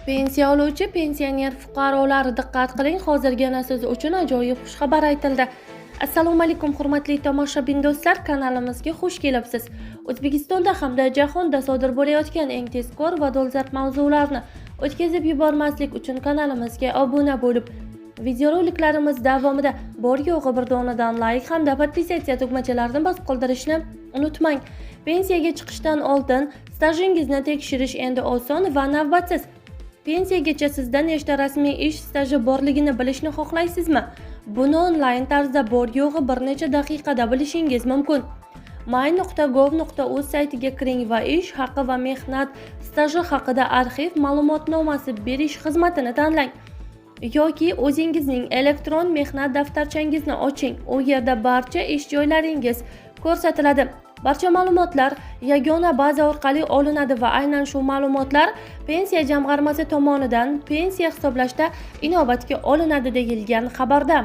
Pensiya oluvchi pensioner fuqarolar diqqat qiling, hozirgina siz uchun ajoyib xushxabar aytildi. Assalomu alaykum hurmatli tomoshabin do'stlar, kanalimizga xush kelibsiz. O'zbekistonda hamda jahonda sodir bo'layotgan eng tezkor va dolzarb mavzularni o'tkazib yubormaslik uchun kanalimizga obuna bo'lib, videoroliklarimiz davomida bor yo'g'i bir donadan like hamda podpisatsiya tugmachalarini bosib qoldirishni unutmang. Pensiyaga chiqishdan oldin stajingizni tekshirish endi oson va navbatsiz. Pensiyagacha sizda nechta rasmiy ish staji borligini bilishni xohlaysizmi? Buni onlayn tarzda bor yo'g'i bir necha daqiqada bilishingiz mumkin. my.gov.uz saytiga kiring va ish haqi va mehnat staji haqida arxiv ma'lumotnomasi berish xizmatini tanlang. Yoki o'zingizning elektron mehnat daftarchangizni oching. U yerda barcha ish joylaringiz ko'rsatiladi. Barcha ma'lumotlar yagona baza orqali olinadi va aynan shu ma'lumotlar pensiya jamg'armasi tomonidan pensiya hisoblashda inobatga olinadi deyilgan xabarda.